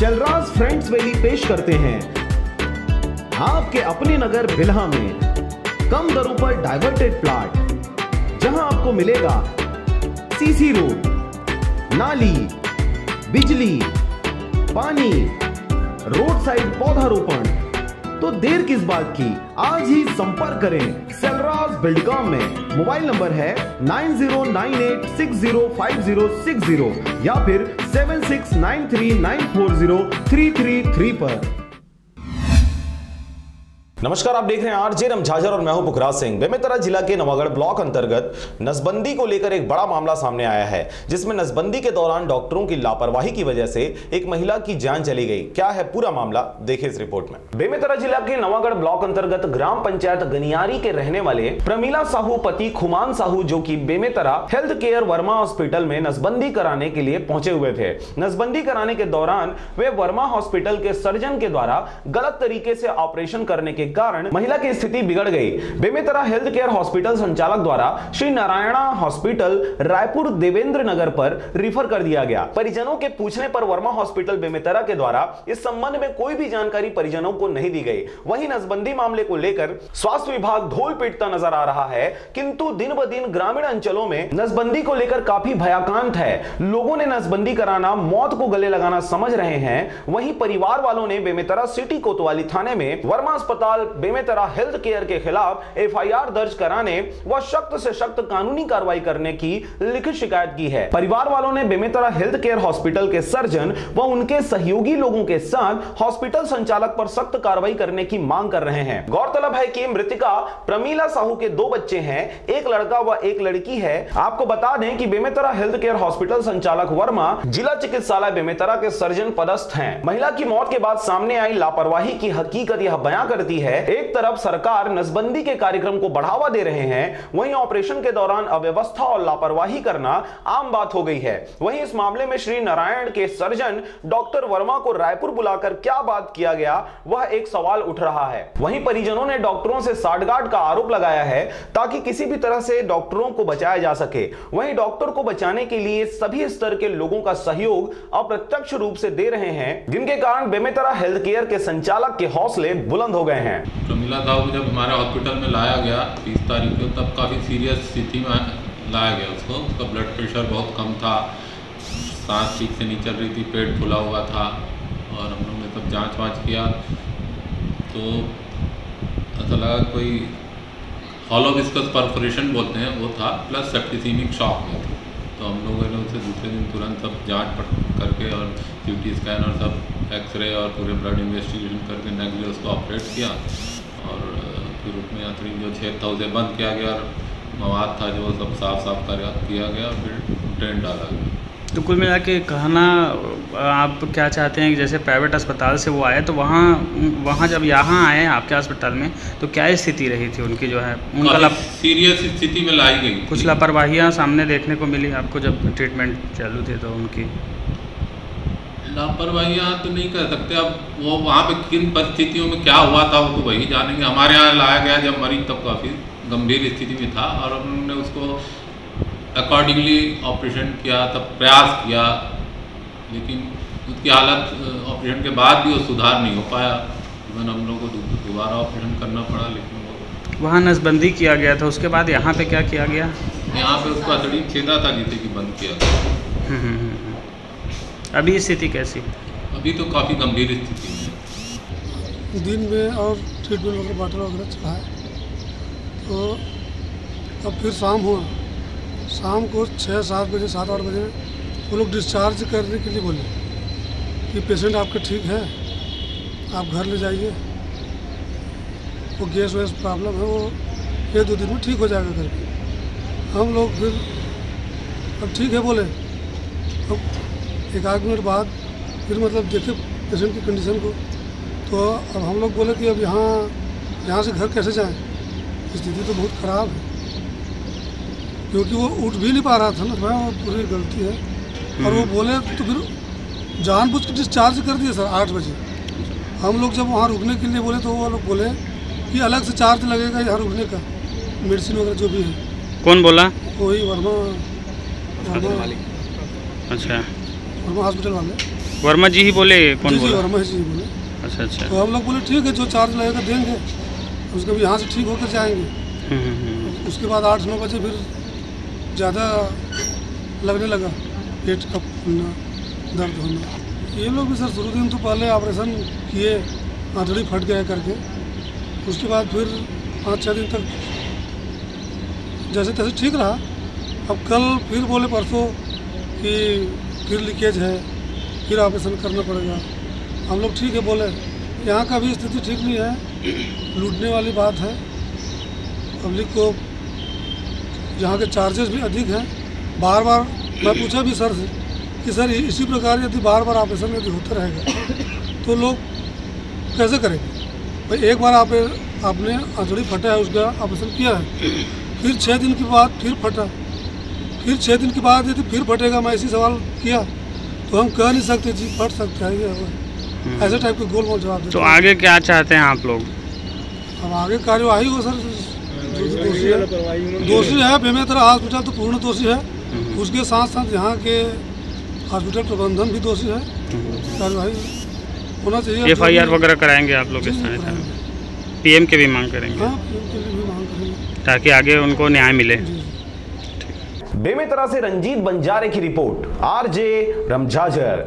Shailraj friends valley पेश करते हैं आपके अपने नगर बिल्हा में कम दरों पर डाइवर्टेड प्लॉट, जहां आपको मिलेगा सीसी रोड, नाली, बिजली, पानी, रोड साइड पौधारोपण। तो देर किस बात की, आज ही संपर्क करें शैलराज बिल्डकॉम में। मोबाइल नंबर है 9098605060 या फिर 7693940333 पर। नमस्कार, आप देख रहे हैं आरजे रमझाझर और मैं हूं पुखराज सिंह। बेमेतरा जिला के नवागढ़ ब्लॉक अंतर्गत नसबंदी को लेकर एक बड़ा मामला सामने आया है, जिसमें नसबंदी के दौरान डॉक्टरों की लापरवाही की वजह से एक महिला की जान चली गई। क्या है पूरा मामला, देखिए इस रिपोर्ट में। बेमेतरा जिला के नवागढ़ ब्लॉक अंतर्गत ग्राम पंचायत गनियारी के रहने वाले प्रमीला साहू पति खुमान साहू, जो की Bemetara health care Verma hospital में नसबंदी कराने के लिए पहुंचे हुए थे। नसबंदी कराने के दौरान वे वर्मा हॉस्पिटल के सर्जन के द्वारा गलत तरीके से ऑपरेशन करने के कारण महिला की स्थिति बिगड़ गई। बेमेतरा हेल्थ केयर हॉस्पिटल संचालक द्वारा श्री नारायणा हॉस्पिटल रायपुर देवेंद्र नगर पर रिफर कर दिया गया। परिजनों के पूछने पर वर्मा हॉस्पिटल बेमेतरा के द्वारा इस संबंध में कोई भी जानकारी परिजनों को नहीं दी गई। वहीं नसबंदी मामले को लेकर स्वास्थ्य विभाग धोल पीटता नजर आ रहा है, किंतु दिन ब दिन ग्रामीण अंचलों में नसबंदी को लेकर काफी भयाकांत है। लोगों ने नसबंदी कराना मौत को गले लगाना समझ रहे हैं। वहीं परिवार वालों ने बेमेतरा सिटी कोतवाली थाने में वर्मा अस्पताल बेमेतरा हेल्थ केयर के खिलाफ एफआईआर दर्ज कराने व सख्त से सख्त कानूनी कार्रवाई करने की लिखित शिकायत की है। परिवार वालों ने बेमेतरा हेल्थ केयर हॉस्पिटल के सर्जन व उनके सहयोगी लोगों के साथ हॉस्पिटल संचालक पर सख्त कार्रवाई करने की मांग कर रहे हैं। गौरतलब है कि मृतिका प्रमीला साहू के 2 बच्चे हैं, एक लड़का व एक लड़की है। आपको बता दें कि बेमेतरा हेल्थ केयर हॉस्पिटल संचालक वर्मा जिला चिकित्सालय बेमेतरा के सर्जन पदस्थ हैं। महिला की मौत के बाद सामने आई लापरवाही की हकीकत यह बयां करती है। एक तरफ सरकार नसबंदी के कार्यक्रम को बढ़ावा दे रहे हैं, वहीं ऑपरेशन के दौरान अव्यवस्था और लापरवाही करना आम बात हो गई है। वहीं इस मामले में श्री नारायण के सर्जन डॉक्टर वर्मा को रायपुर बुलाकर क्या बात किया गया, वह एक सवाल उठ रहा है। वहीं परिजनों ने डॉक्टरों से साठगांठ का आरोप लगाया है, ताकि किसी भी तरह से डॉक्टरों को बचाया जा सके। वहीं डॉक्टर को बचाने के लिए सभी स्तर के लोगों का सहयोग अप्रत्यक्ष रूप से दे रहे हैं, जिनके कारण बेमेतरा हेल्थ केयर के संचालक के हौसले बुलंद हो गए हैं। प्रमीला साहू को जब हमारे हॉस्पिटल में लाया गया 30 तारीख को, तब काफ़ी सीरियस स्थिति में लाया गया उसको। उसका ब्लड प्रेशर बहुत कम था, सांस ठीक से नहीं चल रही थी, पेट फूला हुआ था। और हम लोग ने तब जांच वाँच किया तो ऐसा लगा कोई हॉलो विस्कस परफोरेशन बोलते हैं वो था, प्लस सेप्टिसीमिक शॉक में था। तो हम लोगों ने उसे दूसरे दिन तुरंत सब जाँच करके और CT स्कैन और सब एक्सरे और पूरे ब्लड इन्वेस्टिगेशन करके नेगली उसको ऑपरेट किया। और फिर उसमें अंतरिम जो छेद था उसे बंद किया गया और मवाद था जो सब साफ किया गया, फिर ड्रेन डाला गया। तो कुल मिला के कहना आप क्या चाहते हैं कि जैसे प्राइवेट अस्पताल से वो आए, तो वहाँ जब यहाँ आए आपके अस्पताल में, तो क्या स्थिति रही थी उनकी, जो है उनका सीरियस स्थिति में लाई गई। कुछ लापरवाहियाँ सामने देखने को मिली आपको जब ट्रीटमेंट चालू थे? तो उनकी लापरवाहियाँ तो नहीं कह सकते, अब वो वहाँ पे किन परिस्थितियों में क्या हुआ था वो तो वही जानेंगे। हमारे यहाँ लाया गया जब मरीज तब काफ़ी गंभीर स्थिति में था और उन्होंने उसको अकॉर्डिंगली ऑपरेशन किया, तब प्रयास किया, लेकिन उसकी हालत ऑपरेशन के बाद भी वो सुधार नहीं हो पाया। इवन हम लोग को दोबारा ऑपरेशन करना पड़ा। लेकिन वहाँ नसबंदी किया गया था, उसके बाद यहाँ पे क्या किया गया? यहाँ पे उसका अतड़ी छेदा था जिसे कि बंद किया गया। अभी स्थिति कैसी? अभी तो काफ़ी गंभीर स्थिति में दिन में और ट्रीटमेंट वगैरह बॉटल वगैरह चला है। तो अब फिर शाम हुआ, शाम को 6-7 बजे 7-8 बजे वो लोग डिस्चार्ज करने के लिए बोले कि पेशेंट आपके ठीक है, आप घर ले जाइए, वो गैस वैस प्रॉब्लम है, वो 1-2 दिन में ठीक हो जाएगा करके। हम लोग फिर अब ठीक है बोले। अब 1-8 मिनट बाद फिर मतलब देखे पेशेंट की कंडीशन को, तो अब हम लोग बोले कि अब यहाँ से घर कैसे जाएं, स्थिति तो बहुत ख़राब है, क्योंकि वो उठ भी नहीं पा रहा था ना। वो पूरी गलती है। और वो बोले तो फिर जानबूझ के डिस्चार्ज कर दिए सर 8 बजे। हम लोग जब वहाँ रुकने के लिए बोले तो वो लोग बोले कि अलग से चार्ज लगेगा यहाँ रुकने का, मेडिसिन वगैरह जो भी है। कौन बोला? वही वर्मा अच्छा, वर्मा हॉस्पिटल वाले। वर्मा जी ही बोले? कौन जी बोला? वर्मा जी बोले। अच्छा अच्छा। तो हम लोग बोले ठीक है, जो चार्ज लगेगा देंगे, उसके भी यहाँ से ठीक होकर जाएंगे। उसके बाद 8-9 बजे फिर ज़्यादा लगने लगा, पेट का फूलना, दर्द होना। ये लोग भी सर शुरू दिन तो पहले ऑपरेशन किए, आंतड़ी फट गया करके, उसके बाद फिर 5-6 दिन तक जैसे तैसे ठीक रहा। अब कल फिर बोले परसों कि फिर लीकेज है, फिर ऑपरेशन करना पड़ेगा। हम लोग ठीक है बोले, यहाँ का भी स्थिति ठीक नहीं है, लूटने वाली बात है। पब्लिक को यहाँ के चार्जेस भी अधिक हैं। बार बार मैं पूछा भी सर से कि सर इसी प्रकार यदि बार बार ऑपरेशन यदि होता रहेगा तो लोग कैसे करेंगे? भाई एक बार आपने आंतड़ी फटा है, उसका ऑपरेशन किया है, फिर 6 दिन के बाद फिर फटा, फिर 6 दिन के बाद यदि फिर फटेगा, मैं इसी सवाल किया तो हम कह नहीं सकते जी फट सकता है ये, ऐसे टाइप के गोल मोल जवाब देते। तो आगे क्या चाहते हैं आप लोग? अब आगे कार्यवाही हो सर, दोषी है बेमेतरा हॉस्पिटल तो पूर्ण दोषी है, उसके साथ साथ यहाँ के हॉस्पिटल प्रबंधन भी दोषी है। कार्यवाही होना चाहिए। FIR वगैरह कराएंगे आप लोग इस थाने में? PM के भी मांग करेंगे? हाँ, PM के लिए भी मांग करेंगे ताकि आगे उनको न्याय मिले। बेमेतरा से रंजीत बंजारे की रिपोर्ट, RJ रमझाझर।